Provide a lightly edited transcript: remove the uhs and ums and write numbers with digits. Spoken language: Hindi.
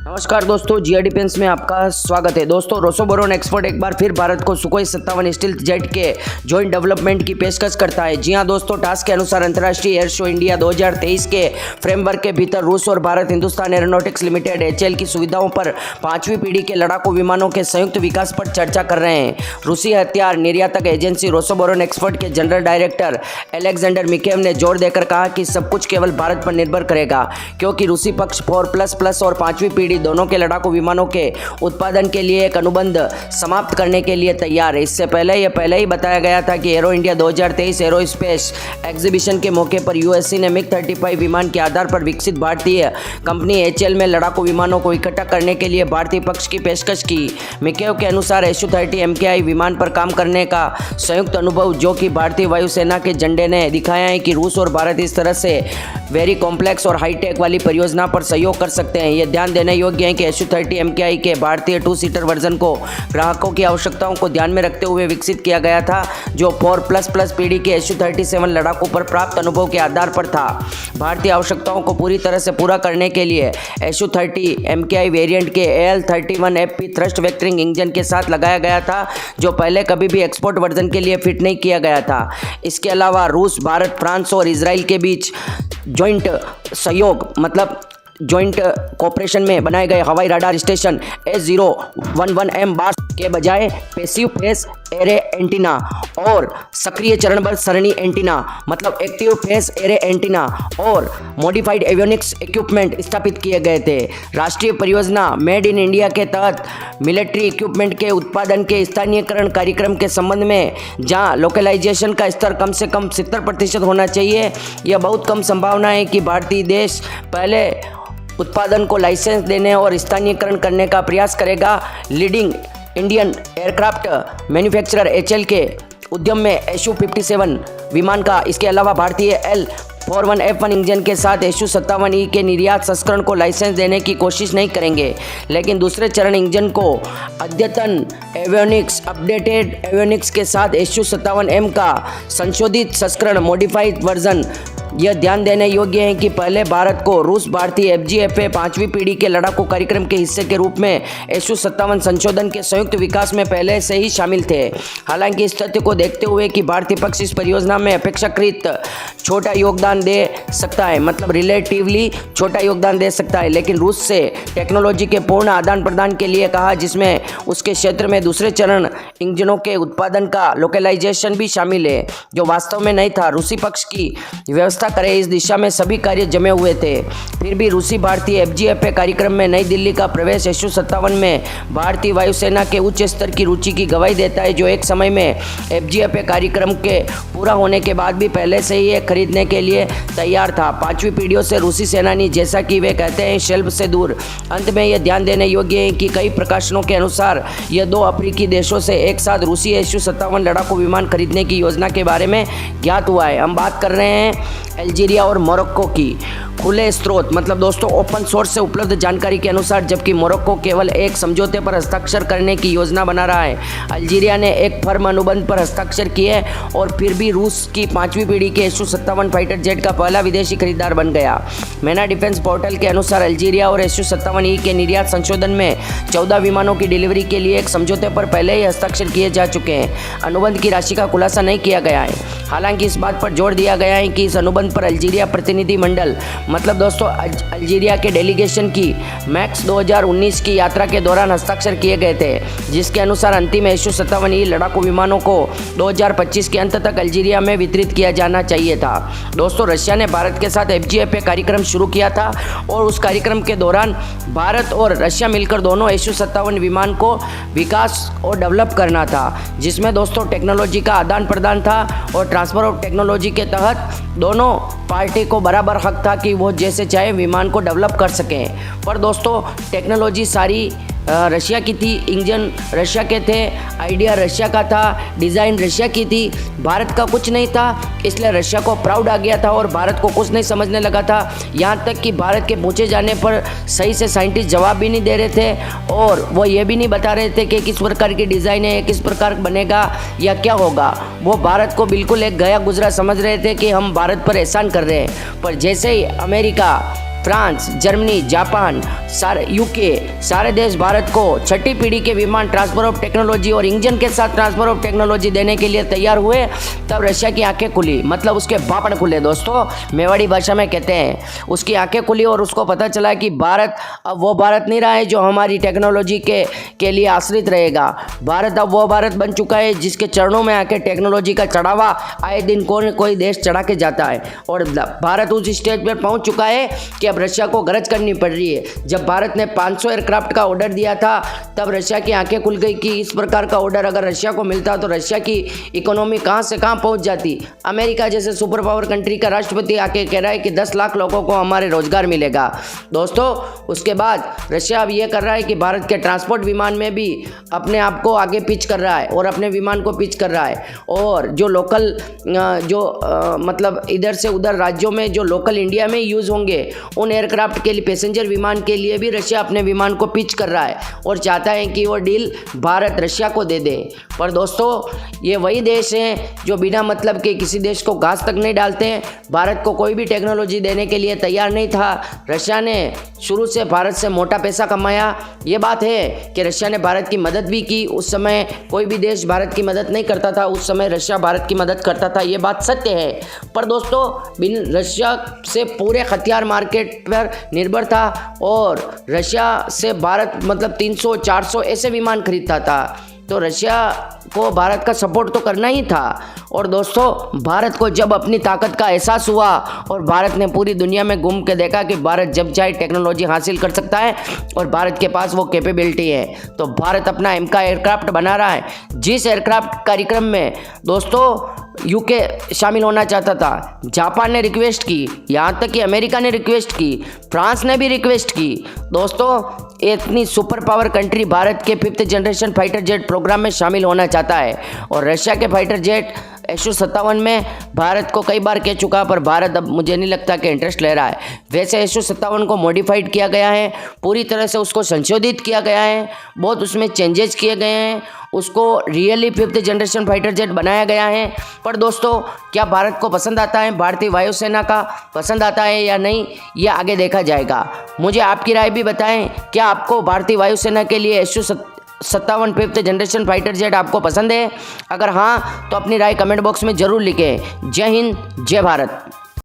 नमस्कार दोस्तों, जीआर डिफेंस में आपका स्वागत है। दोस्तों, रोसोबोरोन एक्सपोर्ट एक बार फिर भारत को सुखोई 57 स्टील्थ जेट के जॉइंट डेवलपमेंट की पेशकश करता है। जी हां दोस्तों, टास्क के अनुसार अंतर्राष्ट्रीय एयर शो इंडिया 2023 के फ्रेमवर्क के भीतर रूस और Bharat Hindustan aeronautics limited HAL की सुविधाओं पर 5वीं पीढ़ी के लड़ाकू विमानों के संयुक्त विकास पर चर्चा कर रहे हैं। रूसी हथियार निर्यातक एजेंसी रोसोबोरोन एक्सपोर्ट के जनरल डायरेक्टर एलेक्जेंडर मिकेव ने जोर देकर कहा कि सब कुछ केवल भारत पर निर्भर करेगा, क्योंकि रूसी पक्ष 4++ और 5वीं पीढ़ी दोनों के लड़ाकू विमानों के उत्पादन के लिए एक अनुबंध समाप्त करने के लिए तैयार है। इससे पहले ही बताया गया था कि एरो इंडिया 2023 एरोस्पेस एग्जीबिशन के मौके पर यूएससी ने मिग-35 विमान के आधार पर विकसित भारतीय कंपनी एचएएल में लड़ाकू विमानों को इकट्ठा करने के लिए भारतीय पक्ष की पेशकश की। मिकेव के अनुसार SU-30 MKI विमान पर काम करने का संयुक्त अनुभव जो कि भारतीय वायुसेना के झंडे ने दिखाया है कि रूस और भारत इस तरह से वेरी कॉम्प्लेक्स और हाईटेक वाली परियोजना पर सहयोग कर सकते हैं। यह ध्यान देने योग्य है कि SU-30 MKI के भारतीय 2-सीटर वर्जन को ग्राहकों की आवश्यकताओं को ध्यान में रखते हुए विकसित किया गया था, जो 4++ पीढ़ी के SU-37 लड़ाकू पर प्राप्त अनुभव के आधार पर था। भारतीय आवश्यकताओं को पूरी तरह से पूरा करने के लिए SU-30 MKI वेरिएंट के AL-31FP थ्रस्ट वेक्टरिंग इंजन के साथ लगाया गया था, जो पहले कभी भी एक्सपोर्ट वर्जन के लिए फिट नहीं किया गया था। इसके अलावा रूस, भारत, फ्रांस और इजराइल के बीच जॉइंट सहयोग मतलब जॉइंट कोऑपरेशन में बनाए गए हवाई रडार स्टेशन S011M बार्स के बजाय पैसिव फेस एरे एंटीना और सक्रिय चरणबद्ध सरणी एंटीना मतलब एक्टिव फेस एरे एंटीना और मॉडिफाइड एवियोनिक्स इक्विपमेंट स्थापित किए गए थे। राष्ट्रीय परियोजना मेड इन इंडिया के तहत मिलिट्री इक्विपमेंट के उत्पादन के स्थानीयकरण कार्यक्रम के संबंध में जहां लोकलाइजेशन का स्तर कम से कम 70% होना चाहिए, यह बहुत कम संभावना है कि भारतीय देश पहले उत्पादन को लाइसेंस देने और स्थानीयकरण करने का प्रयास करेगा। Leading Indian aircraft manufacturer HAL के उद्यम में SU-57 विमान का इसके अलावा भारतीय L-41F1 इंजन के साथ SU-57E के निर्यात संस्करण को लाइसेंस देने की कोशिश नहीं करेंगे, लेकिन दूसरे चरण इंजन को अद्यतन एवियोनिक्स अपडेटेड एवियोनिक्स के साथ SU-57M का संशोधित संस्करण मॉडिफाइड वर्जन। यह ध्यान देने योग्य है कि पहले भारत को रूस भारतीय FGFA 5वीं पीढ़ी के लड़ाकू कार्यक्रम के हिस्से के रूप में SU-57 संशोधन के संयुक्त विकास में पहले से ही शामिल थे। हालांकि इस तथ्य को देखते हुए कि भारतीय पक्ष इस परियोजना में अपेक्षाकृत छोटा योगदान दे सकता है, मतलब रिलेटिवली छोटा योगदान दे सकता है, लेकिन रूस से टेक्नोलॉजी के पूर्ण आदान प्रदान के लिए कहा, जिसमें उसके क्षेत्र में दूसरे चरण इंजनों के उत्पादन का लोकलाइजेशन भी शामिल है, जो वास्तव में नहीं था। रूसी पक्ष की व्यवस्था करे इस दिशा में सभी कार्य जमे हुए थे। फिर भी रूसी भारतीय FGFA कार्यक्रम में नई दिल्ली का प्रवेश SU-57 में भारतीय वायुसेना के उच्च स्तर की रुचि की गवाही देता है, जो एक समय में FGFA कार्यक्रम के पूरा होने के बाद भी पहले से ही एक खरीदने के लिए तैयार था। 5वीं पीढ़ियों से रूसी सेनानी, जैसा कि वे कहते हैं, शेल्फ से दूर। अंत में यह ध्यान देने योग्य है कि कई प्रकाशनों के अनुसार यह 2 अफ्रीकी देशों से एक साथ रूसी SU-57 लड़ाकू विमान खरीदने की योजना के बारे में ज्ञात हुआ है। हम बात कर रहे हैं अल्जीरिया और मोरक्को की। खुले स्रोत मतलब दोस्तों ओपन सोर्स से उपलब्ध जानकारी के अनुसार, जबकि मोरक्को केवल एक समझौते पर हस्ताक्षर करने की योजना बना रहा है, अल्जीरिया ने एक फर्म अनुबंध पर हस्ताक्षर किए और फिर भी रूस की 5वीं पीढ़ी के SU-57 फाइटर जेट का पहला विदेशी खरीदार बन गया। मेना डिफेंस पोर्टल के अनुसार अल्जीरिया और SU-57E के निर्यात संशोधन में 14 विमानों की डिलीवरी के लिए एक समझौते पर पहले ही हस्ताक्षर किए जा चुके हैं। अनुबंध की राशि का खुलासा नहीं किया गया है। हालांकि इस बात पर जोर दिया गया है कि इस अनुबंध पर अल्जीरिया प्रतिनिधि मंडल मतलब दोस्तों अल्जीरिया के डेलीगेशन की मैक्स 2019 की यात्रा के दौरान हस्ताक्षर किए गए थे, जिसके अनुसार अंतिम SU-57E लड़ाकू विमानों को 2025 के अंत तक अल्जीरिया में वितरित किया जाना चाहिए था। दोस्तों, रशिया ने भारत के साथ FGFA कार्यक्रम शुरू किया था और उस कार्यक्रम के दौरान भारत और रशिया मिलकर दोनों SU-57 विमान को विकास और डेवलप करना था, जिसमें दोस्तों टेक्नोलॉजी का आदान प्रदान था और ट्रांसफर ऑफ टेक्नोलॉजी के तहत दोनों पार्टी को बराबर हक था कि वो जैसे चाहे विमान को डेवलप कर सकें। पर दोस्तों टेक्नोलॉजी सारी रशिया की थी, इंजन रशिया के थे, आइडिया रशिया का था, डिज़ाइन रशिया की थी, भारत का कुछ नहीं था। इसलिए रशिया को प्राउड आ गया था और भारत को कुछ नहीं समझने लगा था। यहाँ तक कि भारत के पूछे जाने पर सही से साइंटिस्ट जवाब भी नहीं दे रहे थे और वो ये भी नहीं बता रहे थे कि किस प्रकार की डिज़ाइन है, किस प्रकार बनेगा या क्या होगा। वो भारत को बिल्कुल एक गया गुजरा समझ रहे थे कि हम भारत पर एहसान कर रहे हैं। पर जैसे ही America France, Germany, Japan, UK सारे देश भारत को छठी पीढ़ी के विमान ट्रांसफर ऑफ टेक्नोलॉजी और इंजन के साथ ट्रांसफर ऑफ टेक्नोलॉजी देने के लिए तैयार हुए। तब रशिया की आंखें खुली, मतलब उसके बापड़ खुले दोस्तों, मेवाड़ी भाषा में कहते हैं। उसकी आंखें खुली और उसको पता चला कि भारत अब वो भारत नहीं रहा है जो हमारी टेक्नोलॉजी के लिए आश्रित रहेगा। भारत अब वो भारत बन चुका है जिसके चरणों में आके टेक्नोलॉजी का चढ़ावा आए दिन कोई देश चढ़ा के जाता है। और भारत उस स्टेज पर पहुंच चुका है कि अब रशिया को गरज करनी पड़ रही है। जब भारत ने 500 एयरक्राफ्ट का ऑर्डर दिया था तब रशिया की आंखें खुल गई कि इस प्रकार का ऑर्डर अगर रशिया को मिलता तो रशिया की इकोनॉमी कहां से कहां पहुंच जाती। अमेरिका जैसे सुपर पावर कंट्री का राष्ट्रपति आके कह रहा है कि 10 लाख लोगों को हमारे रोजगार मिलेगा। दोस्तों उसके बाद रशिया अब ये कर रहा है कि भारत के ट्रांसपोर्ट विमान में भी अपने आप को आगे पिच कर रहा है और अपने विमान को पिच कर रहा है। और जो लोकल मतलब इधर से उधर राज्यों में जो लोकल इंडिया में यूज़ होंगे उन एयरक्राफ्ट के लिए, पैसेंजर विमान के लिए भी रशिया अपने विमान को पिच कर रहा है और चाहता है कि वो डील भारत रशिया को दे दे। पर दोस्तों ये वही देश हैं जो बिना मतलब के किसी देश को घास तक नहीं डालते हैं। भारत को कोई भी टेक्नोलॉजी देने के लिए तैयार नहीं था। रशिया ने शुरू से भारत से मोटा पैसा कमाया। ये बात है कि रशिया ने भारत की मदद भी की। उस समय कोई भी देश भारत की मदद नहीं करता था, उस समय रशिया भारत की मदद करता था। ये बात सत्य है। पर दोस्तों रशिया से पूरे हथियार मार्केट पर निर्भर था और रशिया से भारत मतलब 300-400 ऐसे विमान खरीदता था। तो रशिया को भारत का सपोर्ट तो करना ही था। और दोस्तों भारत को जब अपनी ताकत का एहसास हुआ और भारत ने पूरी दुनिया में घूम के देखा कि भारत जब चाहे टेक्नोलॉजी हासिल कर सकता है और भारत के पास वो कैपेबिलिटी है, तो भारत अपना एमका एयरक्राफ्ट बना रहा है। जिस एयरक्राफ्ट कार्यक्रम में दोस्तों यूके शामिल होना चाहता था, जापान ने रिक्वेस्ट की, यहाँ तक कि अमेरिका ने रिक्वेस्ट की, फ्रांस ने भी रिक्वेस्ट की। दोस्तों इतनी सुपर पावर कंट्री भारत के 5th generation fighter jet programme में शामिल होना चाहता है। और रशिया के फाइटर जेट Su-57 में भारत को कई बार कह चुका, पर भारत अब मुझे नहीं लगता कि इंटरेस्ट ले रहा है। वैसे Su-57 को मॉडिफाइड किया गया है, पूरी तरह से उसको संशोधित किया गया है, बहुत उसमें चेंजेस किए गए हैं, उसको really 5th generation fighter jet बनाया गया है। पर दोस्तों क्या भारत को पसंद आता है, भारतीय वायुसेना का पसंद आता है या नहीं, ये आगे देखा जाएगा। मुझे आपकी राय भी बताएं, क्या आपको भारतीय वायुसेना के लिए Su-57 5th generation fighter jet आपको पसंद है? अगर हाँ तो अपनी राय कमेंट बॉक्स में ज़रूर लिखें। जय हिंद, जय भारत।